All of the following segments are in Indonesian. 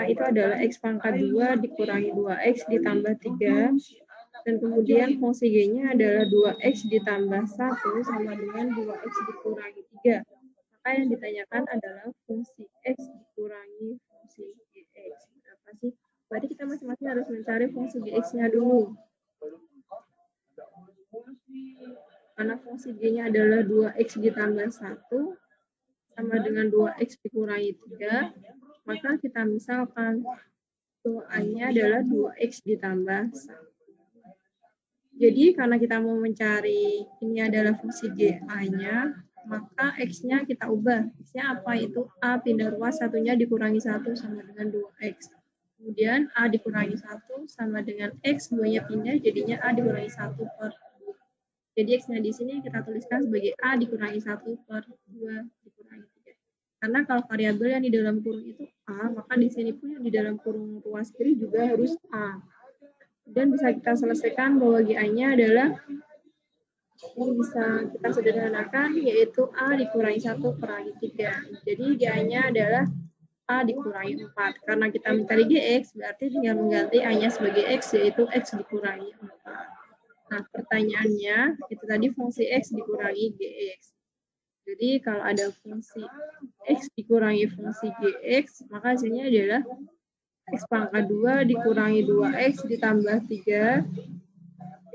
itu adalah X pangkat 2 dikurangi 2X ditambah 3. Dan kemudian fungsi G-nya adalah 2X ditambah 1 sama dengan 2X dikurangi 3. Maka yang ditanyakan adalah fungsi X dikurangi fungsi Gx. Berapa sih? Berarti kita masing-masing harus mencari fungsi Gx-nya dulu. Karena fungsi G-nya adalah 2X ditambah 1 sama dengan 2X dikurangi 3, maka kita misalkan A-nya adalah 2X ditambah 1. Jadi karena kita mau mencari ini adalah fungsi GA-nya, maka X-nya kita ubah. X-nya apa? Itu A pindah ruas, satunya dikurangi 1 sama dengan 2X. Kemudian A dikurangi 1 sama dengan X, 2-nya pindah, jadinya A dikurangi 1 per 2. Jadi X-nya di sini kita tuliskan sebagai A dikurangi 1 per 2 dikurangi 3. Karena kalau variabel yang di dalam kurung itu A, maka di sini pun yang di dalam kurung ruas kiri juga harus A. Dan bisa kita selesaikan bahwa GA-nya adalah, ini bisa kita sederhanakan, yaitu A dikurangi 1 kurangi 3. Jadi GA-nya adalah A dikurangi 4. Karena kita mencari GX, berarti tinggal mengganti A-nya sebagai X, yaitu X dikurangi 4. Nah, pertanyaannya, itu tadi fungsi X dikurangi GX. Jadi, kalau ada fungsi X dikurangi fungsi GX, maka hasilnya adalah X pangkat 2 dikurangi 2X ditambah 3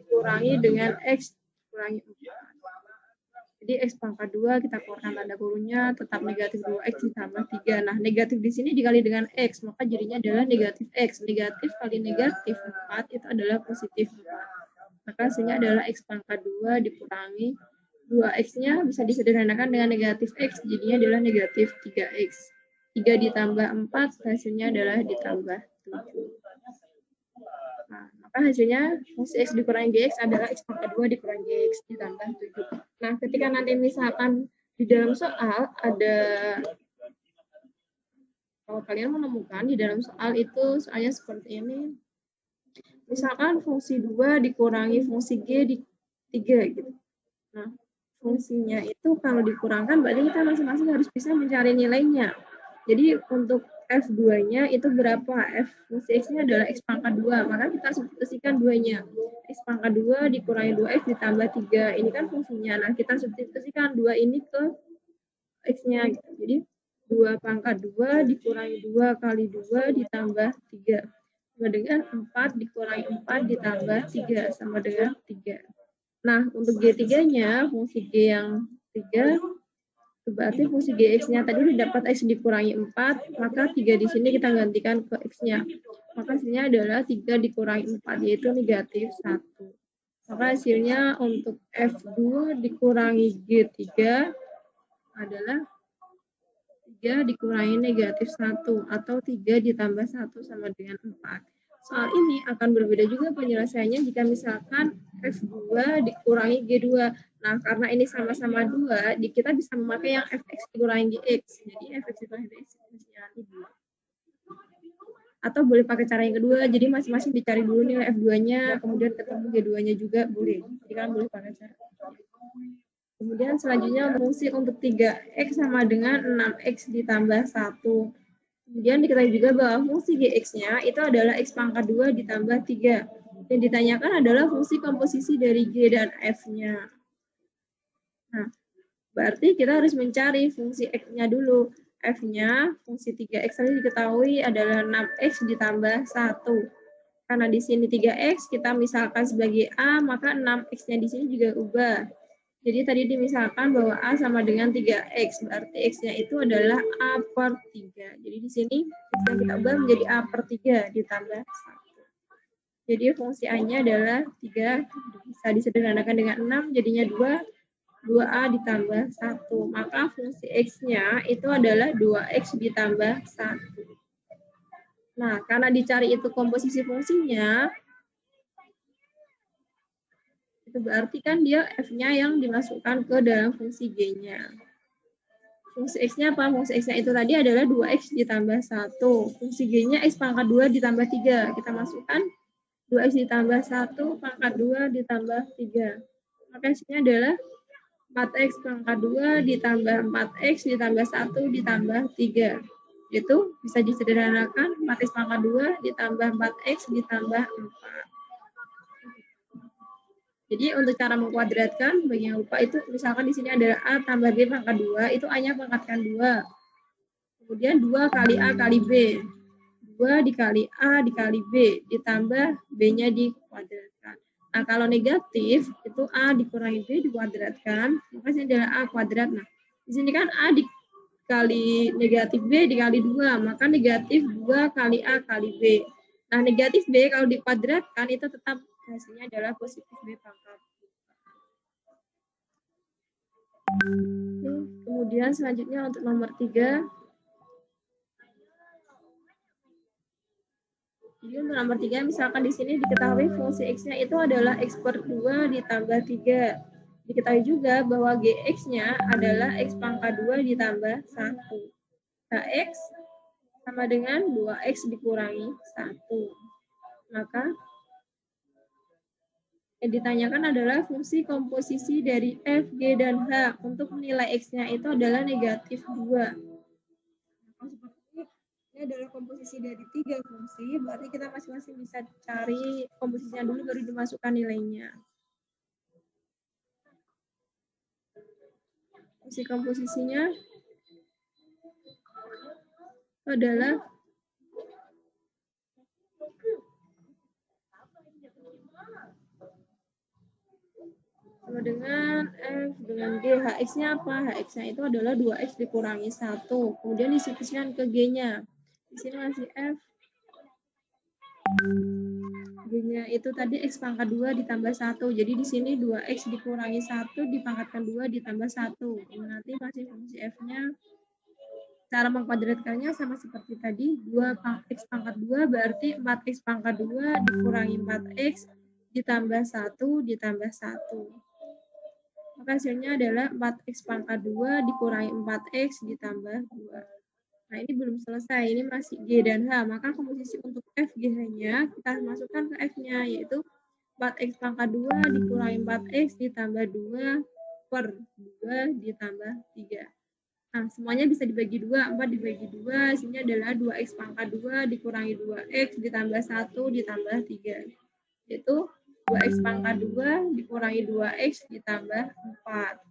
dikurangi dengan X dikurangi 4. Jadi X pangkat 2 kita keluarkan tanda kurungnya tetap negatif 2X ditambah 3. Nah, negatif di sini dikali dengan X, maka jadinya adalah negatif X. Negatif kali negatif 4 itu adalah positif 4. Maka hasilnya adalah X pangkat 2 dikurangi 2X-nya bisa disederhanakan dengan negatif X, jadinya adalah negatif 3X. 3 ditambah 4, hasilnya adalah ditambah 7. Nah, maka hasilnya fungsi X dikurangi GX adalah X pangkat 2 dikurangi GX ditambah 7. Nah, ketika nanti misalkan di dalam soal ada, kalau kalian menemukan di dalam soal itu soalnya seperti ini, misalkan fungsi 2 dikurangi fungsi G di 3 gitu. Nah, fungsinya itu kalau dikurangkan berarti kita masing-masing harus bisa mencari nilainya. Jadi untuk F2-nya itu berapa? F fungsi X-nya adalah X pangkat 2, maka kita substitusikan 2-nya. X pangkat 2 dikurangi 2X ditambah 3. Ini kan fungsinya. Nah, kita substitusikan 2 ini ke X-nya. Jadi 2 pangkat 2 dikurangi 2 kali 2 ditambah 3. Sama dengan 4 dikurangi 4 ditambah 3. Sama dengan 3. Nah, untuk G3-nya, fungsi G yang 3, berarti fungsi Gx-nya tadi udah dapat X dikurangi 4, maka 3 di sini kita gantikan ke X-nya. Maka hasilnya adalah 3 dikurangi 4, yaitu negatif 1. Maka hasilnya untuk F2 dikurangi G3 adalah 3 dikurangi negatif 1, atau 3 ditambah 1 sama dengan 4. Soal ini akan berbeda juga penyelesaiannya jika misalkan F2 dikurangi G2. Nah, karena ini sama-sama 2, kita bisa memakai yang Fx dikurangi Gx. Jadi, Fx dikurangi Gx itu 2. Atau boleh pakai cara yang kedua, jadi masing-masing dicari dulu nilai F2-nya, kemudian ketemu G2-nya juga boleh. Jadi, kalian boleh pakai cara. Kemudian selanjutnya fungsi untuk 3X sama dengan 6X ditambah 1. Kemudian diketahui juga bahwa fungsi Gx-nya itu adalah X pangkat 2 ditambah 3. Yang ditanyakan adalah fungsi komposisi dari G dan F-nya. Nah, berarti kita harus mencari fungsi X-nya dulu. F-nya, fungsi 3X tadi diketahui adalah 6X ditambah 1. Karena di sini 3X, kita misalkan sebagai A, maka 6X-nya di sini juga ubah. Jadi tadi dimisalkan bahwa A sama dengan 3X, berarti X-nya itu adalah A per 3. Jadi di sini X-nya kita ubah menjadi A per 3 ditambah 1. Jadi fungsi A-nya adalah 3, bisa disederhanakan dengan 6, jadinya 2A ditambah 1. Maka fungsi X-nya itu adalah 2X ditambah 1. Nah, karena dicari itu komposisi fungsinya, itu berarti kan dia F-nya yang dimasukkan ke dalam fungsi G-nya. Fungsi X-nya apa? Fungsi X-nya itu tadi adalah 2X ditambah 1. Fungsi G-nya X pangkat 2 ditambah 3. Kita masukkan 2X ditambah 1 pangkat 2 ditambah 3. Maka hasilnya adalah 4X pangkat 2 ditambah 4X ditambah 1 ditambah 3. Itu bisa disederhanakan 4x pangkat 2 ditambah 4x ditambah 4. Jadi untuk cara mengkuadratkan, bagi yang lupa itu misalkan di sini adalah A tambah B pangkat 2, itu A-nya pangkatkan 2. Kemudian 2 kali A kali B. 2 dikali A dikali B, ditambah B-nya dikuadratkan. Nah, kalau negatif, itu A dikurangi B dikuadratkan, maka ini adalah A kuadrat. Nah, di sini kan A dikali negatif B dikali 2, maka negatif 2 kali A kali B. Nah, negatif B kalau dikuadratkan, itu tetap hasilnya adalah positif B pangkat. Kemudian selanjutnya untuk nomor 3. Jadi untuk nomor 3, misalkan di sini diketahui fungsi X-nya itu adalah X per 2 ditambah 3. Diketahui juga bahwa Gx-nya adalah X pangkat 2 ditambah 1. Nah, X sama dengan 2X dikurangi 1. Maka yang ditanyakan adalah fungsi komposisi dari F, G, dan H. Untuk nilai X-nya itu adalah negatif 2. Ini adalah komposisi dari 3 fungsi, berarti kita masing-masing bisa cari komposisinya dulu baru dimasukkan nilainya. Fungsi komposisinya adalah sama dengan F dengan G. Hx-nya apa? Hx-nya itu adalah 2X dikurangi 1. Kemudian disususkan ke G-nya. Di sini masih F. G-nya itu tadi X pangkat 2 ditambah 1. Jadi di sini 2X dikurangi 1 dipangkatkan 2 ditambah 1. Nanti masih fungsi F-nya. Cara mengkuadratkannya sama seperti tadi. 2X pangkat 2 berarti 4X pangkat 2 dikurangi 4X ditambah 1 ditambah 1. Maka hasilnya adalah 4X pangkat 2 dikurangi 4X ditambah 2. Nah, ini belum selesai. Ini masih G dan H. Maka komposisi untuk F, G, H-nya kita masukkan ke F-nya, yaitu 4X pangkat 2 dikurangi 4X ditambah 2 per 2 ditambah 3. Nah, semuanya bisa dibagi 2. 4 dibagi 2, hasilnya adalah 2X pangkat 2 dikurangi 2X ditambah 1 ditambah 3. Yaitu 2X pangkat 2 dikurangi 2X ditambah 4.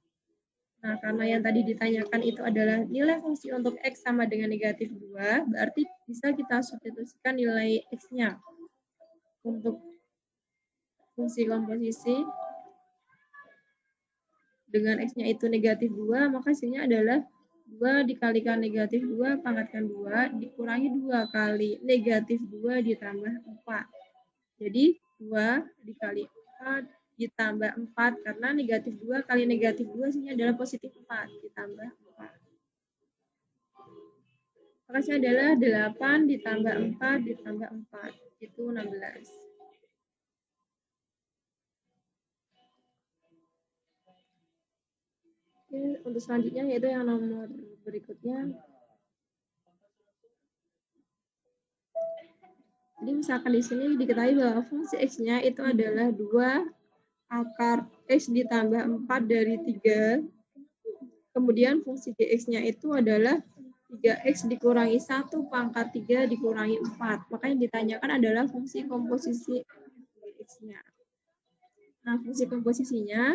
Nah, karena yang tadi ditanyakan itu adalah nilai fungsi untuk X sama dengan negatif 2, berarti bisa kita substitusikan nilai X-nya. Untuk fungsi komposisi dengan X-nya itu negatif 2, maka hasilnya adalah 2 dikalikan negatif 2 pangkatkan 2 dikurangi 2 kali negatif 2 ditambah 4. Jadi 2 dikali 4 ditambah 4, karena negatif 2 kali negatif 2 hasilnya adalah positif 4 ditambah 4. Makanya adalah 8 ditambah 4 ditambah 4. Itu 16. Oke, untuk selanjutnya yaitu yang nomor berikutnya. Jadi misalkan di sini diketahui bahwa fungsi X-nya itu adalah 2 akar X ditambah 4 dari 3. Kemudian fungsi Gx-nya itu adalah 3X dikurangi 1 pangkat 3 dikurangi 4. Maka yang ditanyakan adalah fungsi komposisi Gx-nya. Nah, fungsi komposisinya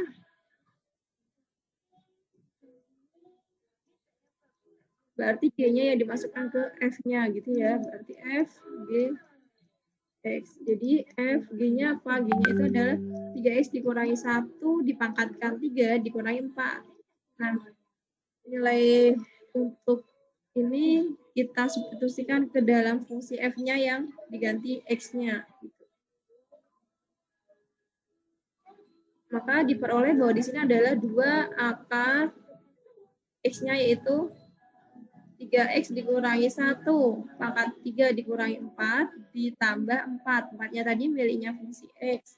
berarti G-nya yang dimasukkan ke F-nya gitu ya. Berarti F, G, X. Jadi F, G-nya apa? G-nya itu adalah 3X dikurangi 1 dipangkatkan 3 dikurangi 4. Nah, nilai untuk ini kita substitusikan ke dalam fungsi F-nya yang diganti X-nya. Maka diperoleh bahwa di sini adalah 2 akar X-nya yaitu 3X dikurangi 1, pangkat 3 dikurangi 4, ditambah 4. 4-nya tadi miliknya fungsi X.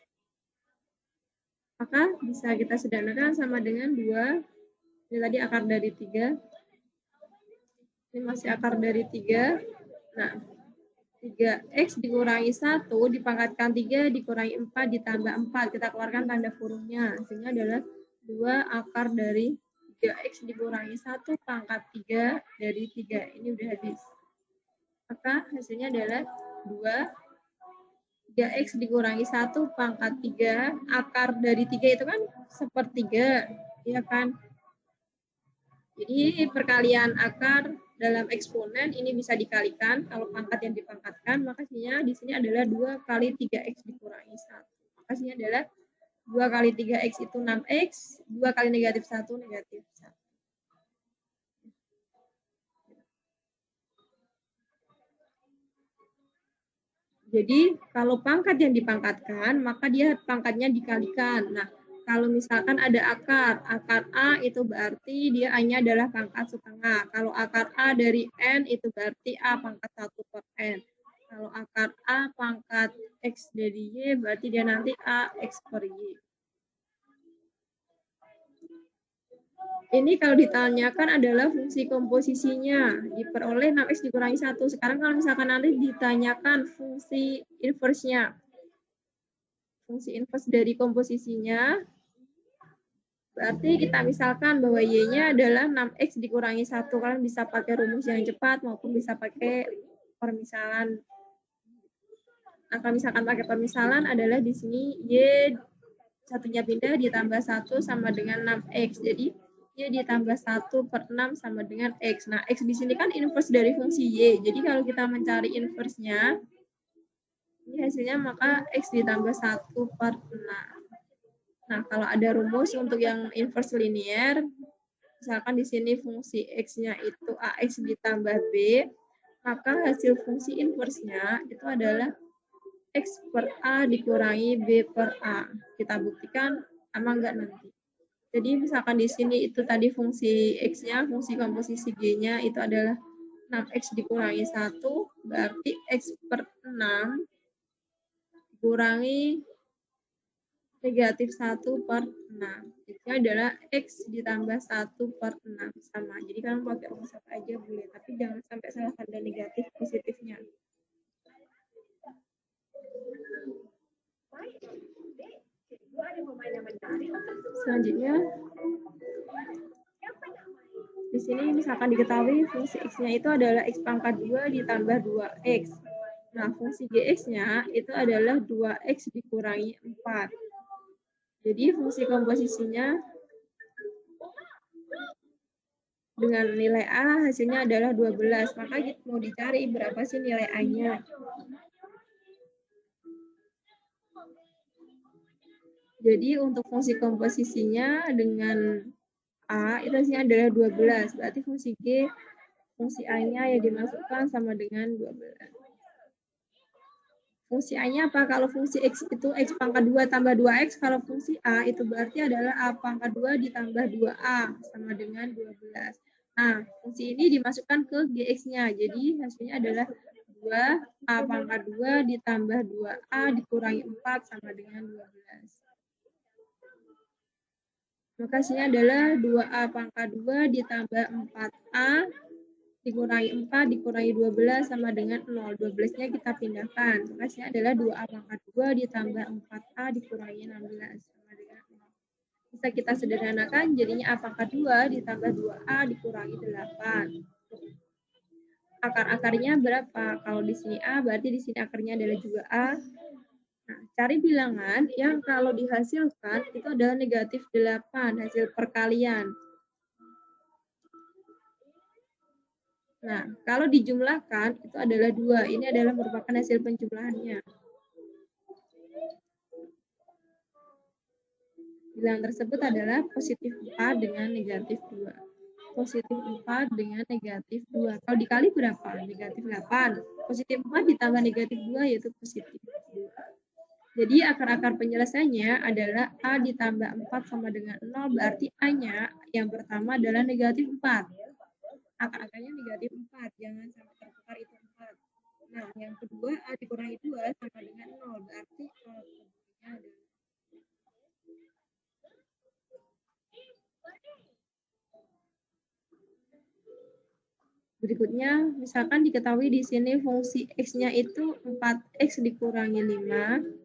Maka bisa kita sederhanakan sama dengan 2. Ini tadi akar dari 3. Ini masih akar dari 3. Nah, 3X dikurangi 1, dipangkatkan 3, dikurangi 4, ditambah 4. Kita keluarkan tanda kurungnya. Hasilnya adalah 2 akar dari 3X dikurangi 1 pangkat 3 dari 3. Ini udah habis. maka hasilnya adalah 3x dikurangi 1 pangkat 3, akar dari 3 itu kan sepertiga, ya kan? Jadi perkalian akar dalam eksponen ini bisa dikalikan, kalau pangkat yang dipangkatkan, maka hasilnya di sini adalah 2 kali 3x dikurangi 1. Maka hasilnya adalah 2 kali 3x itu 6x, 2 kali negatif 1, negatif 1. Jadi kalau pangkat yang dipangkatkan, maka dia pangkatnya dikalikan. Nah, kalau misalkan ada akar A itu berarti dia A-nya adalah pangkat setengah. Kalau akar A dari N itu berarti A pangkat 1 per N. Kalau akar A pangkat X dari Y berarti dia nanti A X per Y. Ini kalau ditanyakan adalah fungsi komposisinya, diperoleh 6x dikurangi 1. Sekarang kalau misalkan nanti ditanyakan fungsi inverse-nya, fungsi inverse dari komposisinya, berarti kita misalkan bahwa Y-nya adalah 6x dikurangi 1. Kalian bisa pakai rumus yang cepat maupun bisa pakai permisalan. Nah, kalau misalkan pakai permisalan adalah di sini Y satunya pindah ditambah 1 sama dengan 6x. Jadi Y ditambah 1 per 6 sama dengan X. Nah, X di sini kan inverse dari fungsi Y. Jadi kalau kita mencari inverse-nya, ini hasilnya maka X ditambah 1 per 6. Nah, kalau ada rumus untuk yang inverse linear, misalkan di sini fungsi X-nya itu AX ditambah B, maka hasil fungsi inverse-nya itu adalah X per A dikurangi B per A. Kita buktikan sama enggak nanti. Jadi misalkan di sini itu tadi fungsi X-nya, fungsi komposisi G-nya itu adalah 6X dikurangi 1, berarti X per 6 dikurangi negatif 1 per 6. Itu adalah X ditambah 1 per 6 sama. Jadi kalian pakai rumus apa aja boleh, tapi jangan sampai salah tanda negatif positifnya. Selanjutnya, di sini misalkan diketahui fungsi X-nya itu adalah X pangkat 2 ditambah 2X. Nah, fungsi Gx-nya itu adalah 2X dikurangi 4. Jadi fungsi komposisinya dengan nilai A hasilnya adalah 12. Maka kita mau dicari berapa sih nilai A-nya. Jadi untuk fungsi komposisinya dengan A itu hasilnya adalah 12. Berarti fungsi G, fungsi A-nya yang dimasukkan sama dengan 12. Fungsi A-nya apa? Kalau fungsi X itu X pangkat 2 tambah 2X. Kalau fungsi A itu berarti adalah A pangkat 2 ditambah 2A sama dengan 12. Nah, fungsi ini dimasukkan ke Gx-nya. Jadi hasilnya adalah 2A pangkat 2 ditambah 2A dikurangi 4 sama dengan 12. Maka hasilnya adalah 2A pangkat 2 ditambah 4A dikurangi 4 dikurangi 12 sama dengan 0. 12-nya kita pindahkan. Maka hasilnya adalah 2A pangkat 2 ditambah 4A dikurangi 16 sama dengan 0. Bisa kita sederhanakan jadinya A pangkat 2 ditambah 2A dikurangi 8. Akar-akarnya berapa? Kalau di sini A berarti di sini akarnya adalah juga A. Nah, cari bilangan yang kalau dihasilkan itu adalah negatif 8 hasil perkalian. Nah, kalau dijumlahkan itu adalah 2. Ini adalah merupakan hasil penjumlahannya. Bilangan tersebut adalah positif 4 dengan negatif 2. Positif 4 dengan negatif 2. Kalau dikali berapa? Negatif 8. Positif 4 ditambah negatif 2 yaitu positif 2. Jadi akar-akar penyelesaiannya adalah A ditambah 4 sama dengan 0, berarti A-nya yang pertama adalah negatif 4. Akar-akarnya negatif 4, jangan sampai tertukar itu 4. Nah, yang kedua A dikurangi 2 sama dengan 0, berarti A-nya adalah berikutnya, misalkan diketahui di sini fungsi X-nya itu 4X dikurangi 5.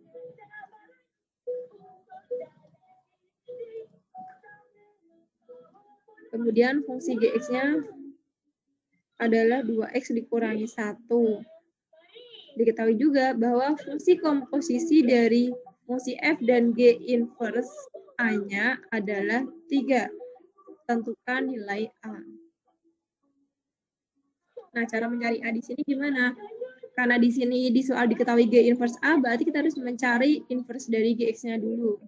Kemudian fungsi Gx-nya adalah 2X dikurangi 1. Diketahui juga bahwa fungsi komposisi dari fungsi f dan g inverse A-nya adalah 3. Tentukan nilai A. Nah, cara mencari A di sini gimana? Karena di sini di soal diketahui G inverse A, berarti kita harus mencari inverse dari GX-nya dulu.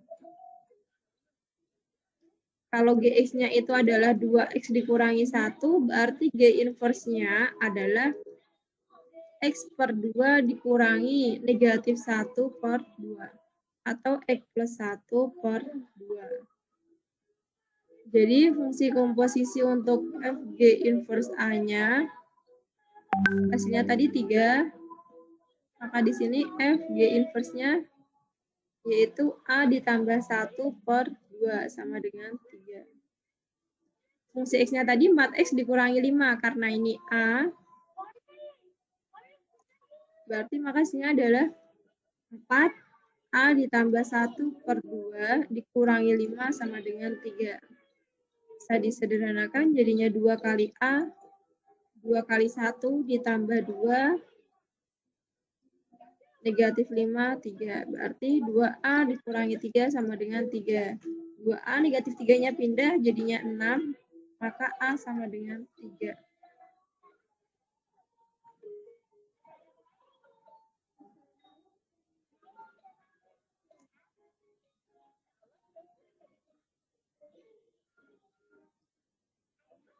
Kalau GX-nya itu adalah 2X dikurangi 1, berarti G inverse-nya adalah X per 2 dikurangi negatif 1 per 2. Atau X plus 1 per 2. Jadi fungsi komposisi untuk FG inverse A-nya, hasilnya tadi 3. Maka di sini FG inverse-nya yaitu A ditambah 1 per 2 sama dengan 3. Fungsi X-nya tadi 4X dikurangi 5. Karena ini A, berarti maka hasilnya adalah 4A ditambah 1 per 2 dikurangi 5 sama dengan 3. Bisa disederhanakan jadinya 2 kali A, 2 kali 1 ditambah 2, negatif 5, 3. Berarti 2A dikurangi 3 sama dengan 3. 2A negatif 3-nya pindah jadinya 6, maka A sama dengan 3.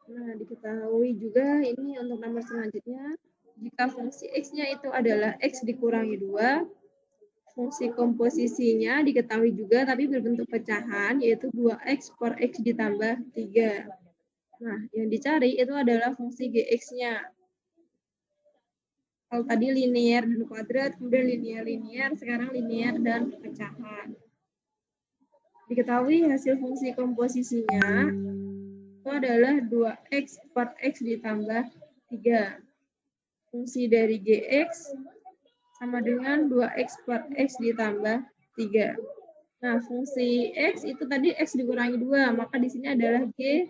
Nah, diketahui juga ini untuk nomor selanjutnya, jika fungsi X-nya itu adalah X dikurangi 2, fungsi komposisinya diketahui juga tapi berbentuk pecahan, yaitu 2X per X ditambah 3. Nah, yang dicari itu adalah fungsi GX-nya. Kalau tadi linear dan kuadrat, kemudian linear-linear, sekarang linear dan pecahan. Diketahui hasil fungsi komposisinya itu adalah 2X per X ditambah 3. Fungsi dari GX sama dengan 2X per X ditambah 3. Nah, fungsi X itu tadi X dikurangi 2, maka di sini adalah G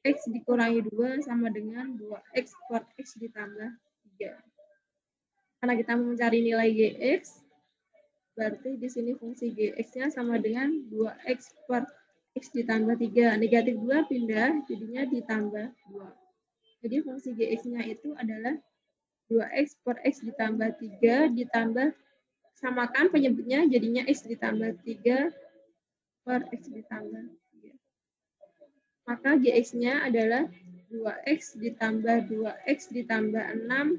X dikurangi 2 sama dengan 2X per X ditambah 3. Karena kita mau mencari nilai GX, berarti di sini fungsi GX-nya sama dengan 2X per X ditambah 3. Negatif 2 pindah, jadinya ditambah 2. Jadi fungsi GX-nya itu adalah 2X per X ditambah 3 ditambah, samakan penyebutnya jadinya X ditambah 3 per X ditambah 3. Maka GX-nya adalah 2X ditambah 2X ditambah 6.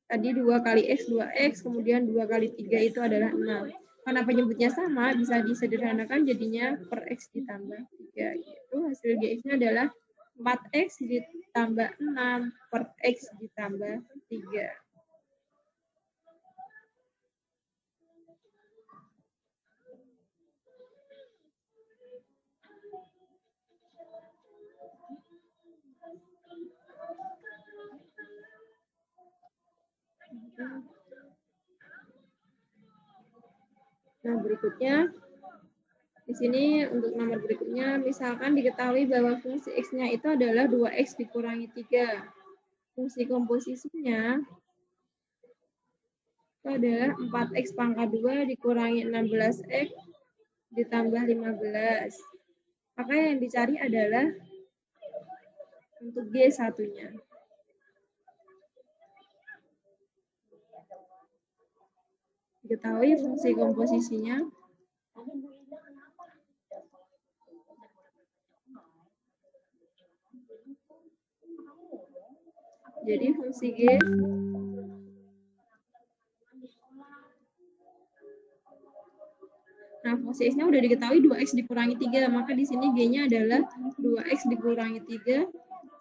Tadi 2 kali X, 2X, kemudian 2 kali 3 itu adalah 6. Karena penyebutnya sama, bisa disederhanakan jadinya per X ditambah 3. Itu hasil GX-nya adalah 4X ditambah 6 per X ditambah 3. Nah, berikutnya di sini untuk nomor berikutnya, misalkan diketahui bahwa fungsi X-nya itu adalah 2X dikurangi 3. Fungsi komposisinya itu adalah 4X pangkat 2 dikurangi 16X ditambah 15. Maka yang dicari adalah untuk G1-nya. Diketahui fungsi komposisinya. Jadi fungsi G Nah, fungsi X-nya udah diketahui 2X dikurangi 3, maka di sini G-nya adalah 2X dikurangi 3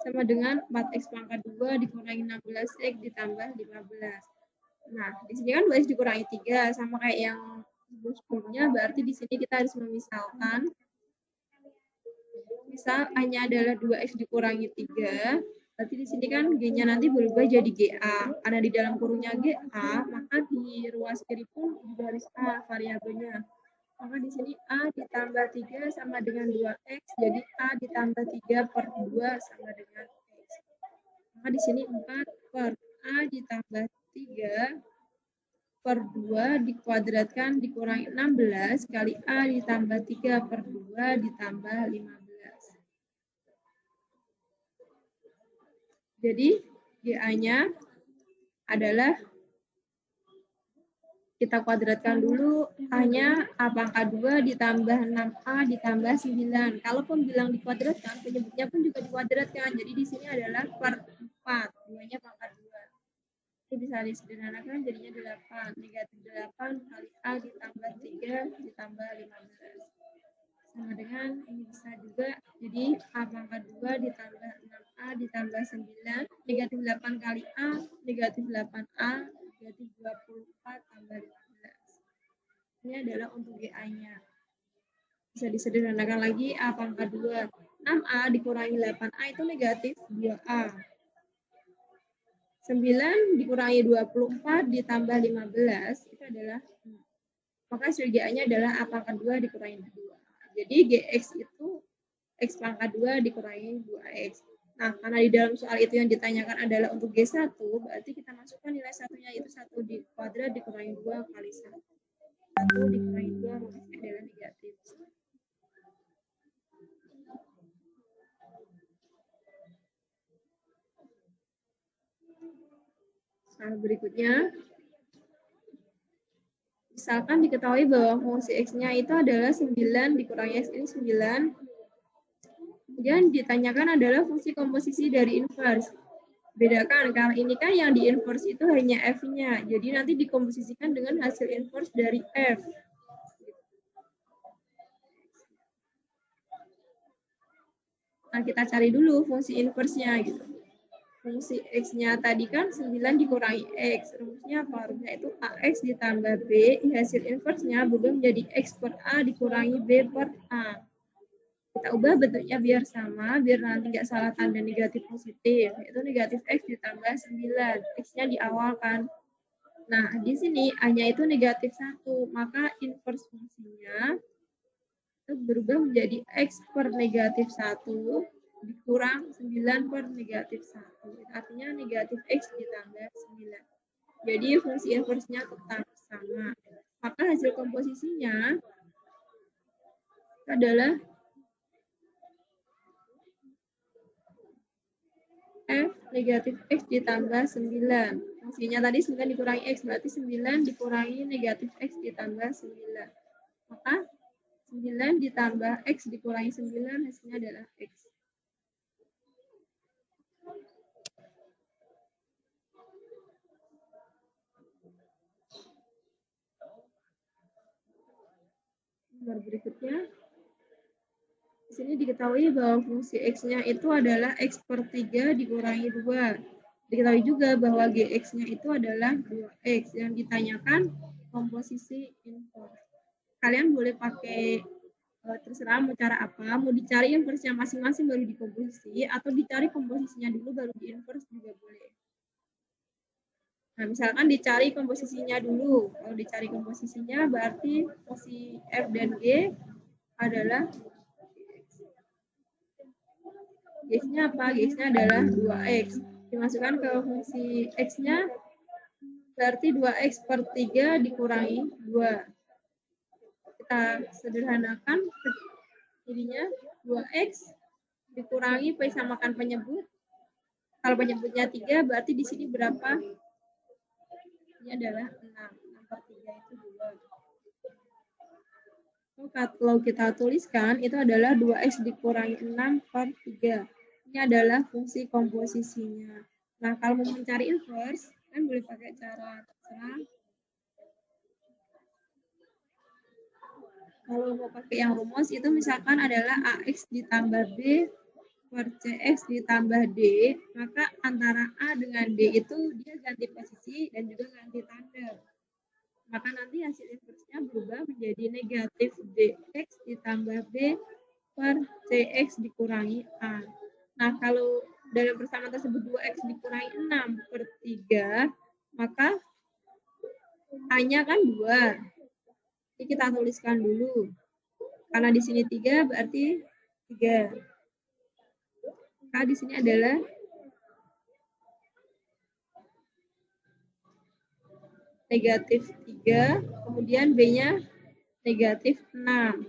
sama dengan 4X pangkat 2 dikurangi 16X ditambah 15. Nah, di sini kan 2X dikurangi 3, sama kayak yang sebelumnya, berarti di sini kita harus memisalkan. Misal A-nya adalah 2X dikurangi 3, berarti di sini kan G-nya nanti berubah jadi GA. Karena di dalam kurungnya GA, maka di ruas kiri pun juga harus A variabelnya. Maka di sini A ditambah 3 sama dengan 2X, jadi A ditambah 3 per 2 sama dengan X. Maka Maka di sini 4 per A ditambah 3 per 2 dikuadratkan dikurangi 16 kali A ditambah 3 per 2 ditambah 15. Jadi GA-nya adalah kita kuadratkan dulu, A-nya A pangkat 2 ditambah 6A ditambah 9. Kalaupun bilang dikuadratkan, penyebutnya pun juga dikuadratkan. Jadi di sini adalah per 4, 2-nya pangkat 2. Ini bisa disederhanakan jadinya 8. Negatif 8 kali A ditambah 3 ditambah 15. Sama dengan ini bisa juga, jadi A pangkat 2 ditambah 6A ditambah 9. Negatif 8 kali A, negatif 8A, negatif 24 tambah 15. Ini adalah untuk GA-nya. Bisa disederhanakan lagi, A pangkat 2. 6A dikurangi 8A itu negatif 2A. 9 dikurangi 24 ditambah 15 itu adalah, maka hasil GA-nya adalah A pangkat 2 dikurangi 2. Jadi GX itu X pangkat 2 dikurangi 2X. Nah, karena di dalam soal itu yang ditanyakan adalah untuk G1, berarti kita masukkan nilai satunya, itu 1 di kuadrat dikurangi 2 kali 1. 1 dikurangi 2 maka adalah negatif. Nah, berikutnya, misalkan diketahui bahwa fungsi X-nya itu adalah 9 dikurangi X ini 9. Kemudian ditanyakan adalah fungsi komposisi dari inverse. Bedakan, karena ini kan yang di inverse itu hanya F-nya. Jadi nanti dikomposisikan dengan hasil inverse dari F. Nah, kita cari dulu fungsi inverse-nya gitu. Fungsi X-nya tadi kan 9 dikurangi X. Rumusnya apa? Rumusnya itu AX ditambah B. Hasil inverse-nya berubah menjadi X per A dikurangi B per A. Kita ubah bentuknya biar sama, biar nanti nggak salah tanda negatif positif. Yaitu negatif X ditambah 9. X-nya di awal kan. Nah, di sini A-nya itu negatif 1. Maka inverse fungsinya itu berubah menjadi X per negatif 1 dikurang 9 per negatif 1. Artinya negatif X ditambah 9. Jadi fungsi inverse-nya tetap sama. Maka hasil komposisinya adalah F negatif X ditambah 9. Fungsinya tadi 9 dikurangi X, berarti 9 dikurangi negatif X ditambah 9. Maka 9 ditambah X dikurangi 9, hasilnya adalah X. Nomor berikutnya, di sini diketahui bahwa fungsi X-nya itu adalah X per 3 dikurangi 2. Diketahui juga bahwa GX-nya itu adalah 2X. Yang ditanyakan komposisi inverse. Kalian boleh pakai terserah mau cara apa, mau dicari inverse-nya masing-masing baru dikomposisi, atau dicari komposisinya dulu baru di inverse juga boleh. Nah, misalkan dicari komposisinya dulu. Kalau dicari komposisinya berarti fungsi F dan G adalah X-nya apa? X-nya adalah 2X. Dimasukkan ke fungsi X-nya berarti 2X per 3 dikurangi 2. Kita sederhanakan jadinya 2X dikurangi P samakan penyebut. Kalau penyebutnya 3 berarti di sini berapa? Ini adalah 6. 6 per 3 itu 2. Kalau kita tuliskan itu adalah 2X dikurangi 6 per 3. Ini adalah fungsi komposisinya. Nah, kalau mau mencari inverse, kan boleh pakai cara terserah. Kalau mau pakai yang rumus itu misalkan adalah AX ditambah B per CX ditambah D, maka antara A dengan D itu dia ganti posisi dan juga ganti tanda. Maka nanti hasil inverse-nya berubah menjadi negatif DX ditambah B per CX dikurangi A. Nah, kalau dalam persamaan tersebut 2X dikurangi 6 per 3, maka A-nya kan 2. Jadi kita tuliskan dulu. Karena di sini 3 berarti 3. Maka di sini adalah negatif 3, kemudian B-nya negatif 6.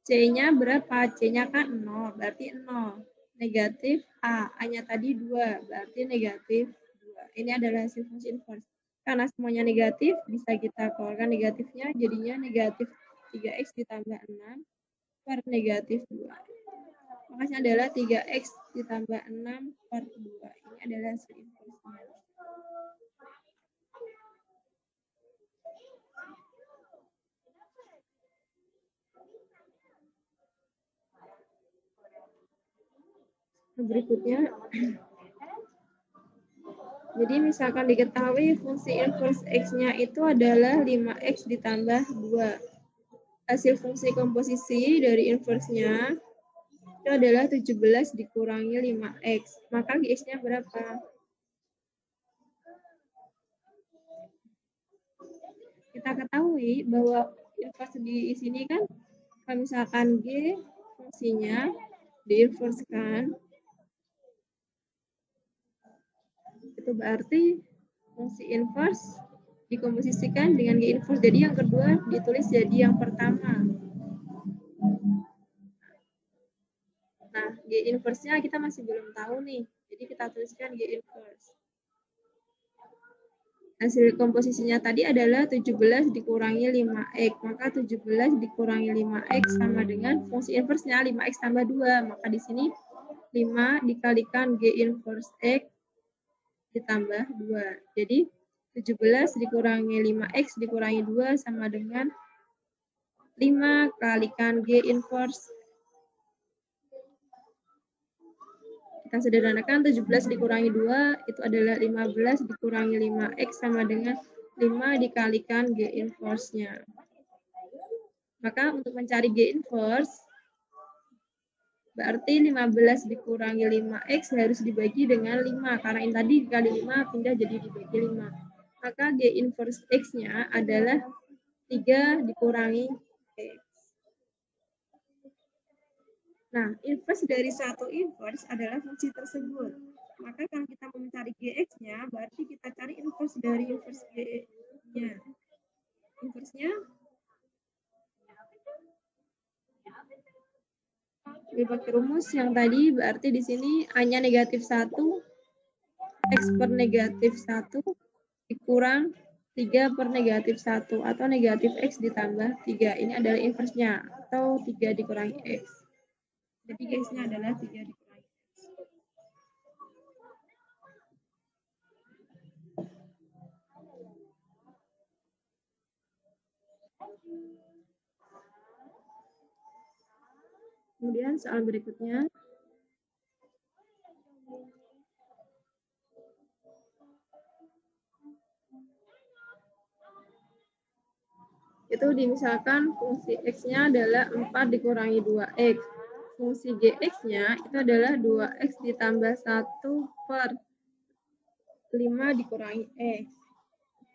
C-nya berapa? C-nya kan 0, berarti 0. Negatif A, A-nya tadi 2, berarti negatif 2. Ini adalah hasil fungsi inverse. Karena semuanya negatif, bisa kita keluarkan negatifnya, jadinya negatif 3x ditambah 6 per negatif 2. Makanya adalah 3x ditambah 6 per 2. Ini adalah hasil inverse-nya. Berikutnya, jadi misalkan diketahui fungsi inverse x-nya itu adalah 5x ditambah 2. Hasil fungsi komposisi dari inverse-nya itu adalah 17 dikurangi 5x. Maka x-nya berapa? Kita ketahui bahwa inverse di sini kan, kalau misalkan G fungsinya diinversekan, itu berarti fungsi inverse dikomposisikan dengan G inverse. Jadi yang kedua ditulis jadi yang pertama. Nah, G inverse-nya kita masih belum tahu nih. Jadi kita tuliskan G inverse. Hasil komposisinya tadi adalah 17 dikurangi 5x. Maka 17 dikurangi 5x sama dengan fungsi inverse-nya 5x tambah 2. Maka di sini 5 dikalikan G inverse x ditambah 2. Jadi 17 dikurangi 5x dikurangi 2 sama dengan 5 kalikan G inverse. Kita sederhanakan 17 dikurangi 2 itu adalah 15 dikurangi 5x sama dengan 5 dikalikan G inverse-nya. Maka untuk mencari G inverse berarti 15 dikurangi 5x harus dibagi dengan 5 karena ini tadi dikali 5 pindah jadi dibagi 5. Maka G inverse x-nya adalah 3 dikurangi x. Nah, inverse dari satu inverse adalah fungsi tersebut. Maka kalau kita mau mencari Gx-nya, berarti kita cari inverse dari inverse G-nya. Inverse-nya pakai rumus yang tadi, berarti di sini A-nya negatif 1, X per negatif 1, dikurang 3 per negatif 1, atau negatif X ditambah 3. Ini adalah inverse-nya, atau 3 dikurangi X. Jadi X-nya adalah 3 dikurangi X. Kemudian soal berikutnya. Itu dimisalkan fungsi X-nya adalah 4 dikurangi 2X. Fungsi Gx-nya itu adalah 2X ditambah 1 per 5 dikurangi X.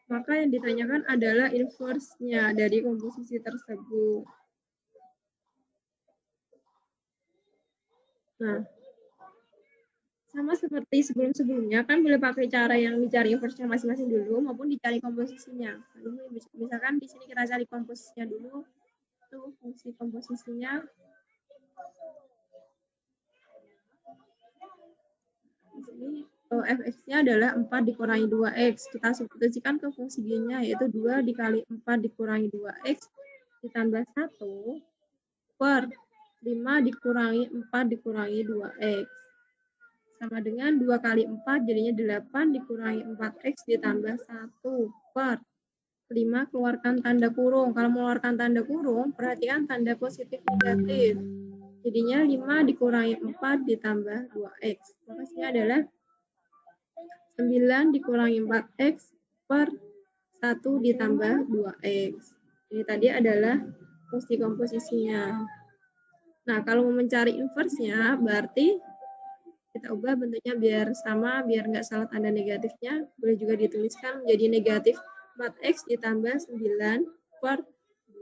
Maka yang ditanyakan adalah inverse-nya dari komposisi tersebut. Nah, sama seperti sebelum-sebelumnya, kan boleh pakai cara yang dicari inverse-nya masing-masing dulu, maupun dicari komposisinya. Misalkan di sini kita cari komposisinya dulu, itu fungsi komposisinya. Di sini fx-nya adalah 4 dikurangi 2x. Kita substitusikan ke fungsi g-nya, yaitu 2 dikali 4 dikurangi 2x ditambah 1 per 5 dikurangi 4 dikurangi 2x. Sama dengan 2 kali 4 jadinya 8 dikurangi 4x ditambah 1 per 5 keluarkan tanda kurung. Kalau mengeluarkan tanda kurung, perhatikan tanda positif negatif. Jadinya 5 dikurangi 4 ditambah 2x. Maka ini adalah 9 dikurangi 4x per 1 ditambah 2x. Ini tadi adalah fungsi komposisinya. Nah, kalau mau mencari inverse-nya, berarti kita ubah bentuknya biar sama, biar nggak salah tanda negatifnya. Boleh juga dituliskan menjadi negatif 4x ditambah 9 per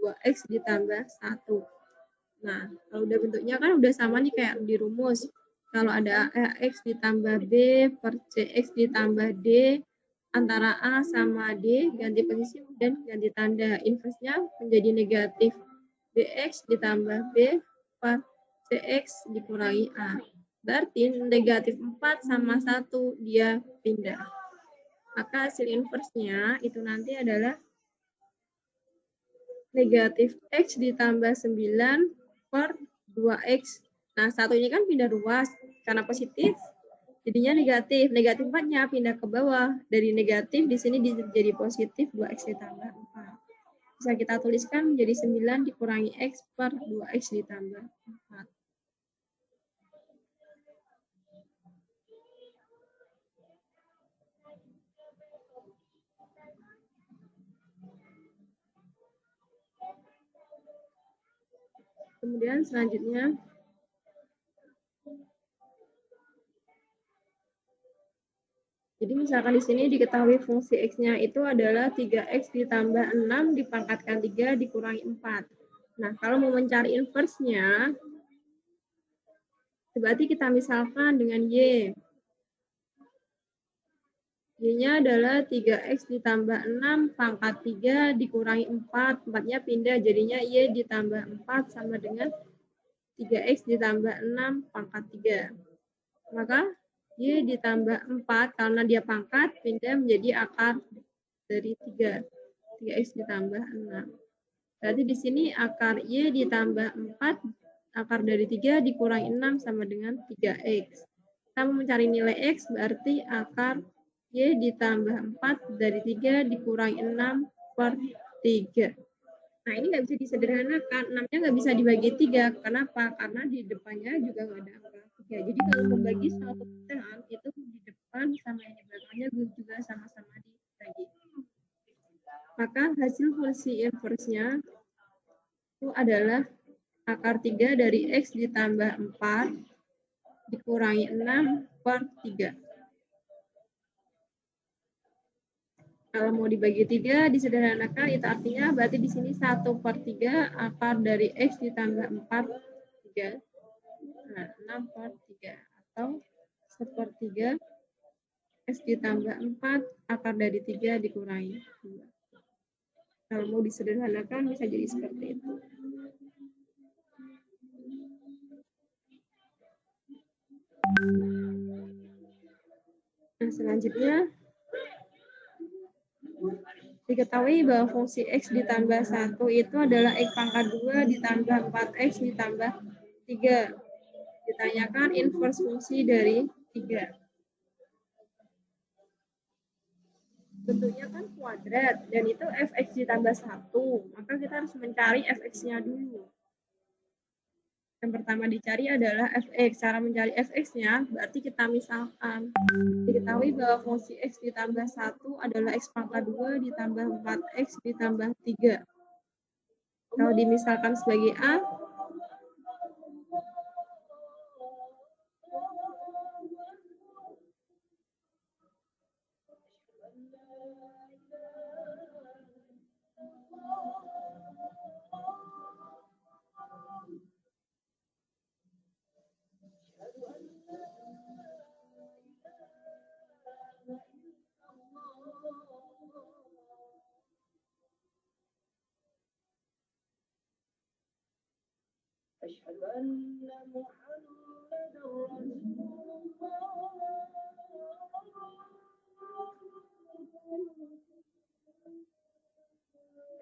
2x ditambah 1. Nah, kalau udah bentuknya kan udah sama nih kayak di rumus. Kalau ada x ditambah b per cx ditambah d antara A sama D, ganti posisi dan ganti tanda. Inverse-nya menjadi negatif BX ditambah B per CX dikurangi A. Berarti negatif 4 sama 1 dia pindah. Maka hasil inverse-nya itu nanti adalah negatif X ditambah 9 per 2X. Nah, 1 ini kan pindah ruas. Karena positif, jadinya negatif. Negatif 4-nya pindah ke bawah. Dari negatif di sini jadi positif 2X ditambah 4. Bisa kita tuliskan menjadi 9 dikurangi X per 2X ditambah 4. Kemudian selanjutnya, jadi misalkan di sini diketahui fungsi X-nya itu adalah 3X ditambah 6 dipangkatkan 3 dikurangi 4. Nah, kalau mau mencari inverse-nya, berarti kita misalkan dengan Y. Y-nya adalah 3X ditambah 6 pangkat 3 dikurangi 4. 4-nya pindah, jadinya Y ditambah 4 sama dengan 3X ditambah 6 pangkat 3. Maka Y ditambah 4 karena dia pangkat pindah menjadi akar dari 3. 3X ditambah 6. Berarti di sini akar Y ditambah 4, akar dari 3 dikurangi 6 sama dengan 3X. Kita mau mencari nilai X berarti akar Y ditambah 4 dari 3 dikurangi 6 per 3. Nah, ini nggak bisa disederhanakan. 6-nya nggak bisa dibagi 3. Kenapa? Karena di depannya juga nggak ada angka 3. Jadi kalau membagi satu pecahan, itu di depan sama yang di belakangnya juga sama-sama dibagi. Maka hasil fungsi inverse-nya itu adalah akar 3 dari X ditambah 4 dikurangi 6 per 3. Kalau mau dibagi 3, disederhanakan, itu artinya berarti di sini 1 per 3 akar dari X ditambah 4, 3. Nah, 6 per 3. Atau 1/3 X ditambah 4 akar dari 3 dikurangi 2. Kalau mau disederhanakan, bisa jadi seperti itu. Nah, selanjutnya, diketahui bahwa fungsi X ditambah 1 itu adalah X pangkat 2 ditambah 4X ditambah 3. Ditanyakan inverse fungsi dari 3. Bentuknya kan kuadrat, dan itu fx ditambah 1. Maka kita harus mencari fx-nya dulu. Yang pertama dicari adalah fx. Cara mencari fx-nya berarti kita misalkan. Diketahui bahwa fungsi x ditambah 1 adalah x pangkat 2 ditambah 4x ditambah 3. Kalau dimisalkan sebagai A, أشهد أن محمد رسول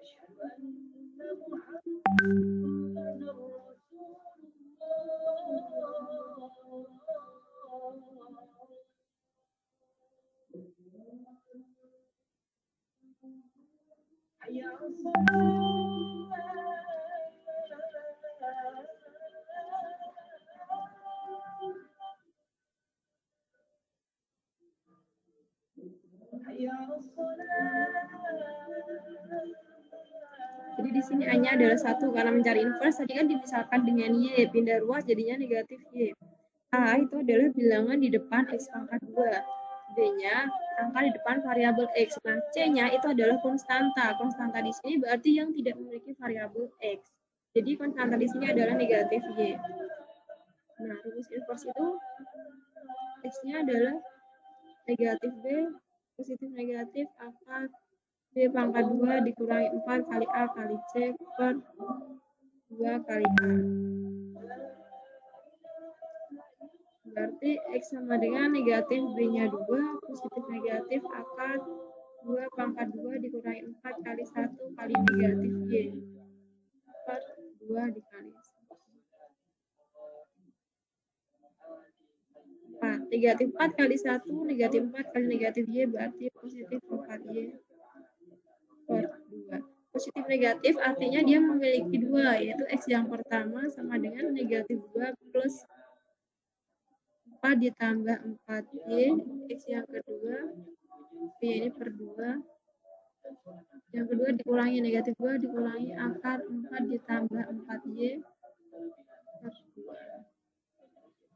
أشهد أن محمد رسول حي على الصلاة حي على الصلاة. Jadi di sini A-nya adalah 1 karena mencari inverse tadi kan dimisalkan dengan Y, pindah ruas jadinya negatif Y. A itu adalah bilangan di depan X pangkat 2. B-nya angka di depan variabel X. Nah, C-nya itu adalah konstanta. Konstanta di sini berarti yang tidak memiliki variabel X. Jadi konstanta di sini adalah negatif Y. Nah, rumus inverse itu X-nya adalah negatif B positif negatif akar B pangkat 2 dikurangi 4 kali A kali C per 2 kali A. Berarti X sama dengan negatif B-nya 2, positif negatif akar 2 pangkat 2 dikurangi 4 kali 1 kali negatif Y per 2 dikali 4. Negatif 4 kali 1, negatif 4 kali negatif Y berarti positif 4Y per 2. Positif negatif artinya dia memiliki 2, yaitu X yang pertama sama dengan negatif 2 plus 4 ditambah 4Y, X yang kedua, Y ini per 2. Yang kedua dikurangi negatif 2 dikurangi akar 4 ditambah 4Y per 2.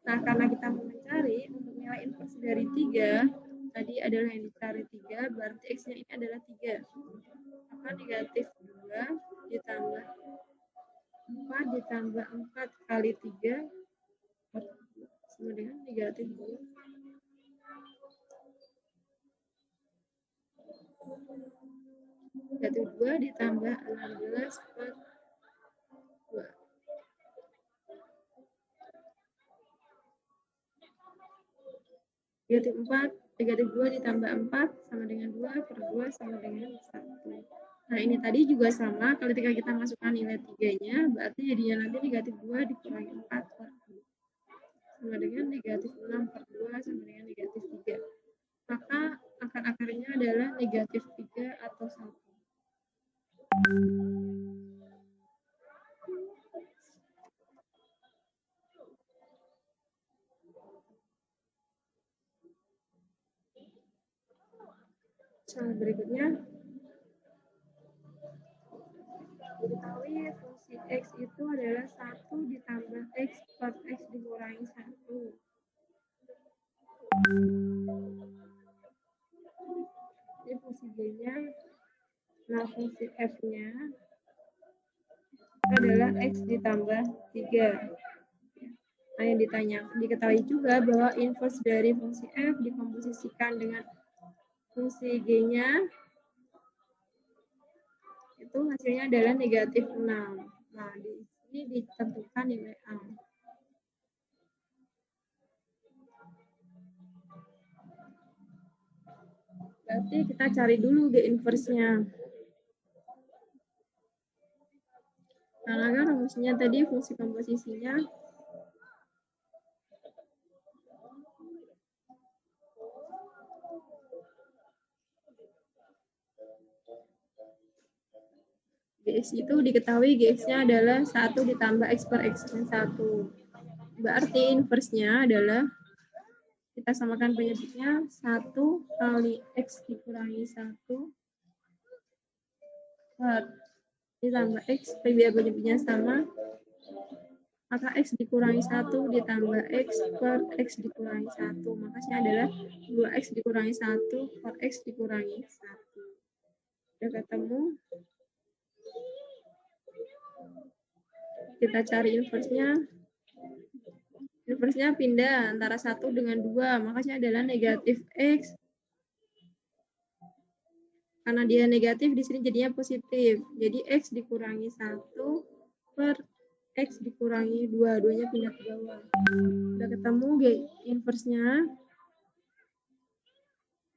Nah, karena kita mau mencari untuk nilai inverse dari 3, tadi adalah yang dicari 3, berarti X-nya ini adalah 3. Maka negatif 2 ditambah 4 ditambah 4 kali 3 per 2 sama dengan negatif 2. Negatif 2 ditambah 16 per 2. Negatif 4, negatif 2 ditambah 4 sama dengan 2 per 2 sama dengan 1. Nah, ini tadi juga sama, ketika kita masukkan nilai 3-nya, berarti jadinya nanti negatif 2 dikurangi 4 per 2. Sama dengan negatif 6 per 2 sama dengan negatif 3. Maka akar-akarnya adalah negatif 3 atau 1. Soal berikutnya, diketahui fungsi X itu adalah 1 ditambah X per X dikurangi 1. Ini fungsi G-nya, nah fungsi F-nya adalah X ditambah 3. Nah, yang diketahui juga bahwa inverse dari fungsi F dikomposisikan dengan fungsi G-nya, itu hasilnya adalah negatif 6. Nah, di sini ditentukan nilai A. Berarti kita cari dulu G inverse-nya. Karena kan rumusnya tadi fungsi komposisinya Gx itu diketahui Gx-nya adalah 1 ditambah X per X min 1. Berarti inverse-nya adalah kita samakan penyebutnya 1 kali X dikurangi 1 per ditambah X, biar penyebutnya sama, maka X dikurangi 1 ditambah X per X dikurangi 1. Makanya adalah 2X dikurangi 1 per X dikurangi 1. Sudah ketemu? Kita cari inverse-nya. Inverse-nya pindah antara 1 dengan 2, makanya adalah negatif X. Karena dia negatif, di sini jadinya positif. Jadi X dikurangi 1 per X dikurangi 2. Duanya pindah ke bawah. Udah ketemu G inverse-nya.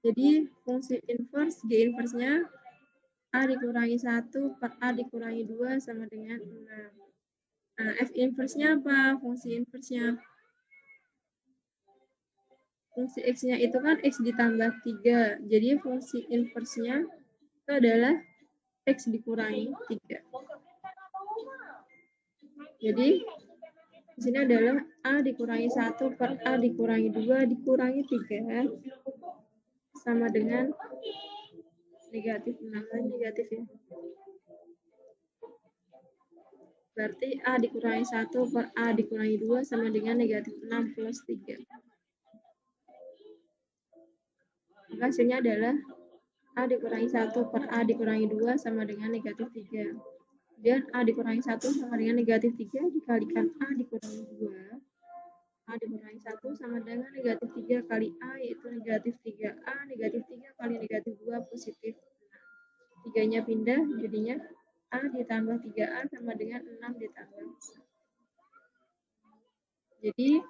Jadi fungsi inverse, G inverse-nya A dikurangi 1 per A dikurangi 2 sama dengan 6. Nah, F inverse-nya apa? Fungsi inverse-nya. Fungsi X-nya itu kan X ditambah 3. Jadi fungsi inverse-nya itu adalah X dikurangi 3. Jadi di sini adalah A dikurangi 1 per A dikurangi 2 dikurangi 3 sama dengan negatif 6. Negatif ya. Berarti A dikurangi 1 per A dikurangi 2 sama dengan negatif 6 plus 3. Maka hasilnya adalah A dikurangi 1 per A dikurangi 2 sama dengan negatif 3. Dan A dikurangi 1 sama dengan negatif 3 dikalikan A dikurangi 2. A dikurangi 1 sama dengan negatif 3 kali A, yaitu negatif 3A, negatif 3 kali negatif 2 positif 6. 3-nya pindah, jadinya A ditambah 3A sama dengan 6 ditambah 1. Jadi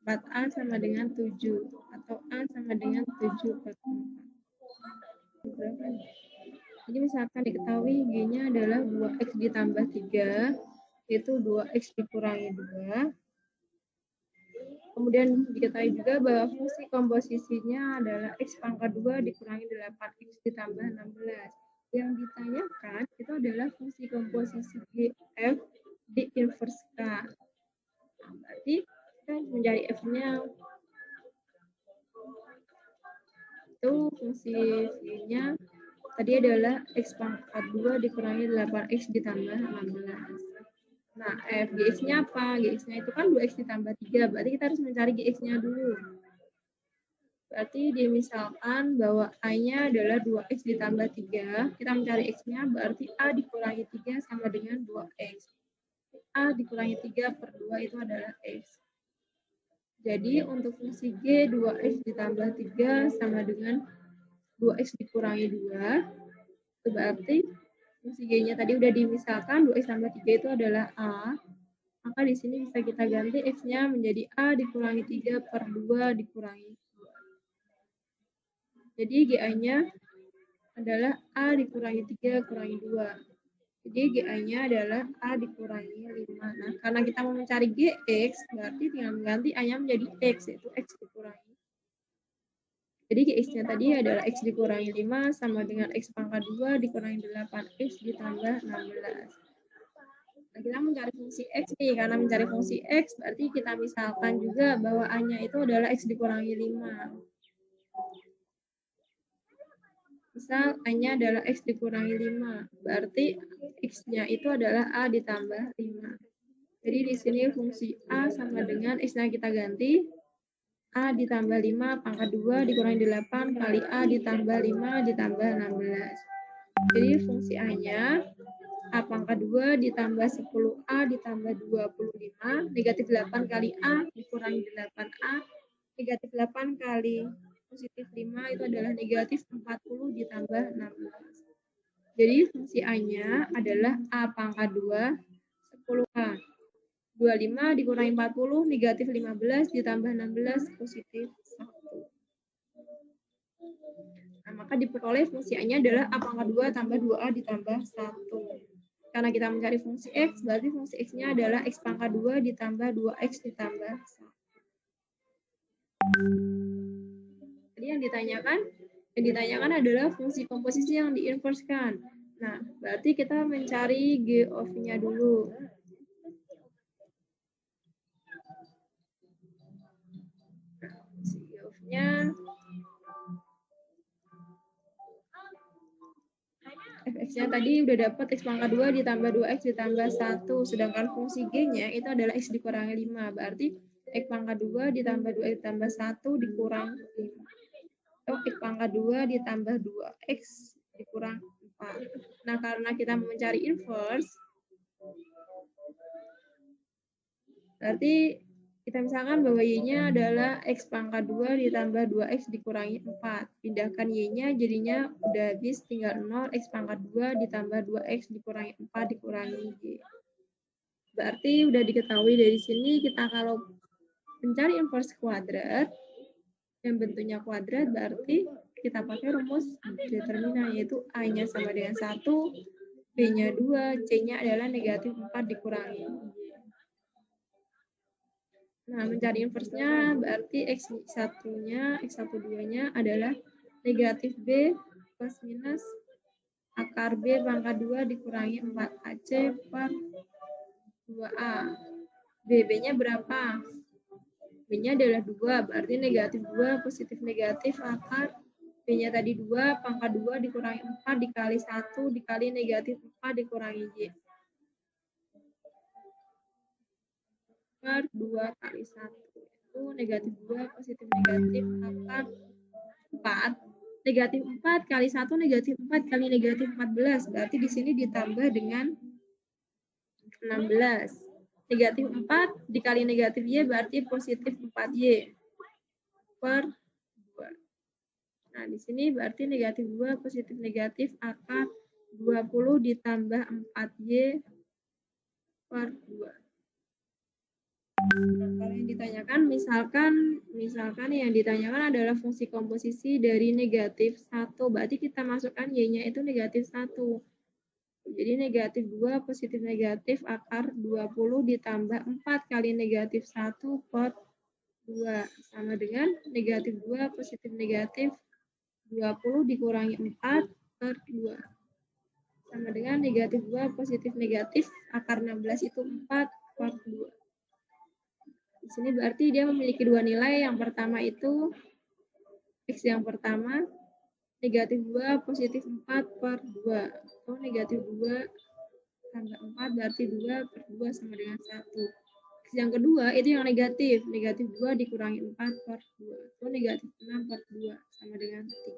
4A sama dengan 7, atau A sama dengan 7 per 4. Berapa? Jadi misalkan diketahui G-nya adalah 2X ditambah 3, yaitu 2X dikurangi 2. Kemudian diketahui juga bahwa fungsi komposisinya adalah X pangkat 2 dikurangi 8X ditambah 16. Yang ditanyakan itu adalah fungsi komposisi GF di inverse K. Nah, berarti kita mencari F-nya. Itu fungsi V-nya tadi adalah X pangkat 2 dikurangi 8X ditambah 16. Nah, Gx-nya apa? Gx-nya itu kan 2X ditambah 3, berarti kita harus mencari Gx-nya dulu. Berarti dimisalkan bahwa A-nya adalah 2X ditambah 3, kita mencari X-nya, berarti A dikurangi 3 sama dengan 2X. A dikurangi 3 per 2 itu adalah X. Jadi untuk fungsi G, 2X ditambah 3 sama dengan 2X dikurangi 2, itu berarti fungsi G-nya tadi udah dimisalkan, 2X tambah 3 itu adalah A. Maka di sini bisa kita ganti X-nya menjadi A dikurangi 3 per 2 dikurangi 2. Jadi GA-nya adalah A dikurangi 3 kurangi 2. Jadi GA-nya adalah A dikurangi 5. Nah, karena kita mau mencari GX, berarti tinggal mengganti A-nya menjadi X, yaitu X dikurangi. Jadi GX-nya tadi adalah X dikurangi 5 sama dengan X pangkat 2 dikurangi 8X ditambah 16. Nah, kita mencari fungsi X nih, karena mencari fungsi X berarti kita misalkan juga bahwa A-nya itu adalah X dikurangi 5. Misal A-nya adalah X dikurangi 5, berarti X-nya itu adalah A ditambah 5. Jadi di sini fungsi A sama dengan X-nya kita ganti, A ditambah 5 pangkat 2 dikurangi 8 kali A ditambah 5 ditambah 16. Jadi fungsi A-nya A pangkat 2 ditambah 10A ditambah 25, negatif 8 kali A dikurangi 8A, negatif 8 kali positif 5 itu adalah negatif 40 ditambah 16. Jadi fungsi A-nya adalah A pangkat 2, 10A. 25 dikurangi 40, negatif 15 ditambah 16, positif 1. Nah, maka diperoleh fungsi A-nya adalah A pangkat 2 tambah 2A ditambah 1. Karena kita mencari fungsi X, berarti fungsi X-nya adalah X pangkat 2 ditambah 2X ditambah 1. Jadi yang ditanyakan adalah fungsi komposisi yang diinverskan. Nah, berarti kita mencari G of-nya dulu. Nah, fungsi G of-nya Fx-nya tadi udah dapat X pangkat 2 ditambah 2X ditambah 1. Sedangkan fungsi G-nya itu adalah X dikurangi 5. Berarti X pangkat 2 ditambah 2X ditambah 1 dikurang 5. Atau X pangkat 2 ditambah 2X dikurang 4. Nah, karena kita mencari inverse, berarti kita misalkan bahwa Y-nya adalah X pangkat 2 ditambah 2X dikurangi 4. Pindahkan Y-nya jadinya udah habis tinggal 0. X pangkat 2 ditambah 2X dikurangi 4 dikurangi Y. Berarti udah diketahui dari sini kita kalau mencari inverse kuadrat yang bentuknya kuadrat berarti kita pakai rumus determinan, yaitu A-nya sama dengan 1, B-nya 2, C-nya adalah negatif 4 dikurangi Y. Nah, mencari inverse-nya berarti X1-nya, X12-nya adalah negatif B plus minus akar B pangkat 2 dikurangi 4AC per 2A. B-nya berapa? B-nya adalah 2, berarti negatif 2 positif negatif akar B-nya tadi 2, pangkat 2 dikurangi 4 dikali 1 dikali negatif 4 dikurangi Y. Per 2 kali 1 itu negatif 2 positif negatif akar 4, negatif 4 kali 1 negatif 4 kali negatif 14, berarti di sini ditambah dengan 16. negatif 4 dikali negatif Y berarti positif 4Y per 2. Nah, di sini berarti negatif 2 positif negatif akar 20 ditambah 4Y per 2. Nah, kalau yang ditanyakan, misalkan yang ditanyakan adalah fungsi komposisi dari negatif 1. Berarti kita masukkan Y-nya itu negatif 1. Jadi negatif 2 positif negatif akar 20 ditambah 4 kali negatif 1 per 2. Sama dengan negatif 2 positif negatif 20 dikurangi 4 per 2. Sama dengan negatif 2 positif negatif akar 16 itu 4 per 2. Di sini berarti dia memiliki dua nilai. Yang pertama itu X yang pertama negatif 2 positif 4 per 2. Atau negatif 2 tambah 4 berarti 2 per 2 sama dengan 1. Yang kedua itu yang negatif. Negatif 2 dikurangi 4 per 2. Atau negatif 6 per 2 sama dengan 3.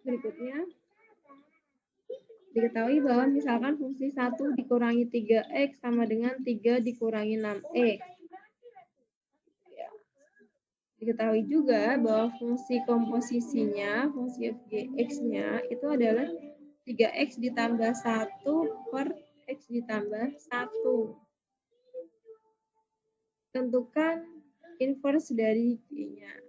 Berikutnya, diketahui bahwa misalkan fungsi 1 dikurangi 3X sama dengan 3 dikurangi 6X. Ya. Diketahui juga bahwa fungsi komposisinya, fungsi fgx-nya itu adalah 3X ditambah 1 per X ditambah 1. Tentukan inverse dari G-nya.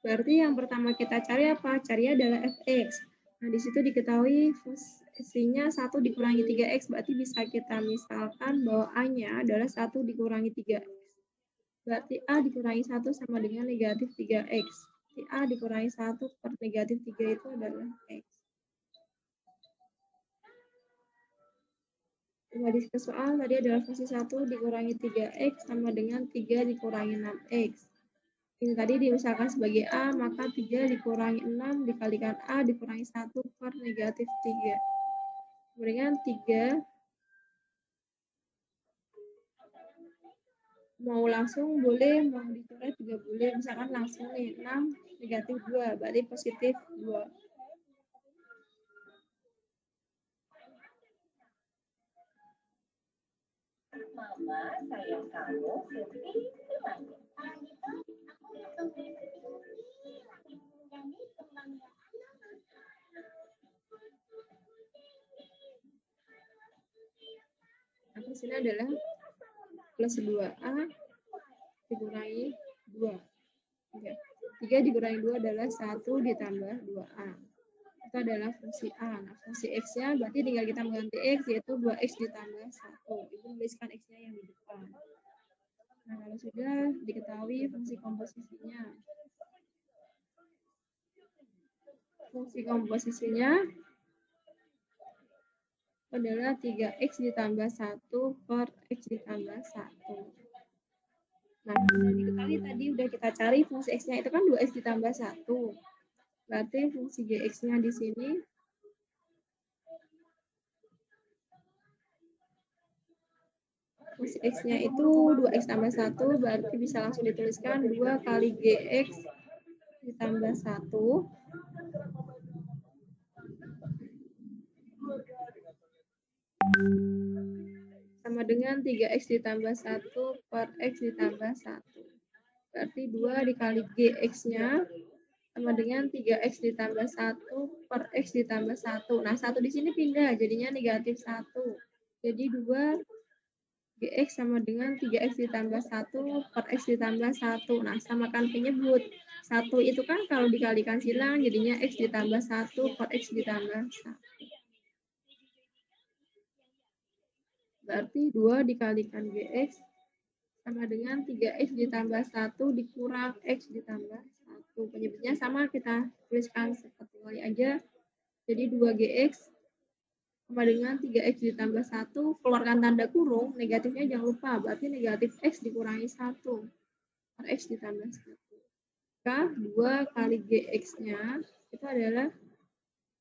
Berarti yang pertama kita cari apa? Cari adalah fx. Nah, di situ diketahui fungsinya 1 dikurangi 3x, berarti bisa kita misalkan bahwa A-nya adalah 1 dikurangi 3x. Berarti A dikurangi 1 sama dengan negatif 3x. Berarti A dikurangi 1 per negatif 3 itu adalah x. Kembali ke soal, tadi adalah fungsi 1 dikurangi 3x sama dengan 3 dikurangi 6x. Ini tadi dimisalkan sebagai A, maka 3 dikurangi 6 dikalikan A dikurangi 1 per negatif 3. Kemudian 3, mau langsung boleh, mau dicoret juga boleh. Misalkan langsung nih, 6 negatif 2, berarti positif 2. Mama sayang kamu seperti gimana? Nah, di sini adalah plus 2A dikurangi 2. 3 dikurangi 2 adalah 1 ditambah 2A. Itu adalah fungsi A. Nah, fungsi X-nya berarti tinggal kita mengganti X, yaitu 2X ditambah 1. Itu menuliskan X-nya yang di depan. Nah, kalau sudah diketahui fungsi komposisinya. Fungsi komposisinya adalah 3X ditambah 1 per X ditambah 1. Nah, sudah diketahui tadi udah kita cari fungsi X-nya itu kan 2X ditambah 1. Berarti fungsi Gx-nya di sini fungsi X-nya itu 2X tambah 1, berarti bisa langsung dituliskan 2 kali Gx ditambah 1 sama dengan 3X ditambah 1 per X ditambah 1. Berarti 2 dikali Gx-nya sama dengan 3X ditambah 1 per X ditambah 1. Nah, 1 di sini pindah, jadinya negatif 1. Jadi 2 Gx sama dengan 3X ditambah 1 per X ditambah 1. Nah, samakan penyebut. 1 itu kan kalau dikalikan silang, jadinya X ditambah 1 per X ditambah 1. Berarti 2 dikalikan Gx sama dengan 3X ditambah 1 dikurang X ditambah 1. Penyebutnya sama, kita tuliskan seperti ini aja. Jadi 2Gx sama dengan 3X ditambah 1, keluarkan tanda kurung, negatifnya jangan lupa, berarti negatif X dikurangi 1 per X ditambah 1. Maka 2 kali Gx-nya itu adalah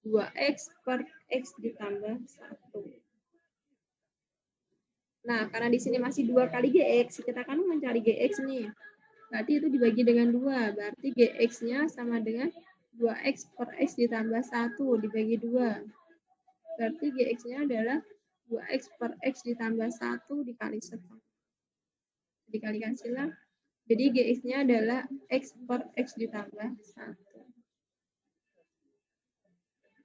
2x per x ditambah 1. Nah, karena di sini masih 2 kali gx, kita kan mencari gx nih. Berarti itu dibagi dengan 2. Berarti gx-nya sama dengan 2x per x ditambah 1 dibagi 2. Berarti gx-nya adalah 2x per x ditambah 1 dikali 1. Dikalikan silang. Jadi gx-nya adalah x per x ditambah 1.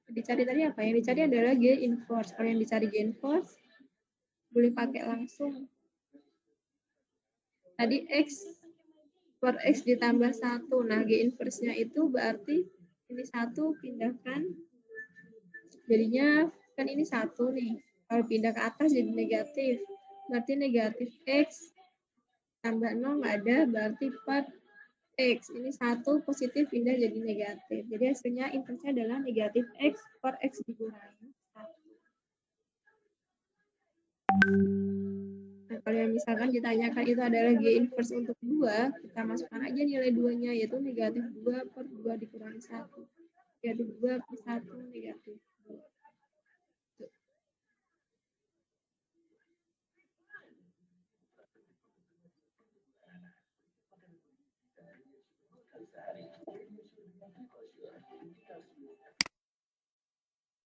Dicari tadi apa? Yang dicari adalah G inverse. Kalau yang dicari G inverse, boleh pakai langsung. Tadi X per X ditambah 1. Nah, G inverse-nya itu berarti ini 1 pindahkan. Jadinya kan ini 1 nih. Kalau pindah ke atas jadi negatif. Berarti negatif X tambah 0 nggak ada, berarti per X. Ini 1 positif pindah jadi negatif. Jadi hasilnya inverse-nya adalah negatif X per X dikurangi 1. Nah, kalau yang misalkan ditanyakan itu adalah G inverse untuk 2, kita masukkan aja nilai 2-nya, yaitu negatif 2 per 2 dikurangi 1. Negatif 2 per 1, negatif 2.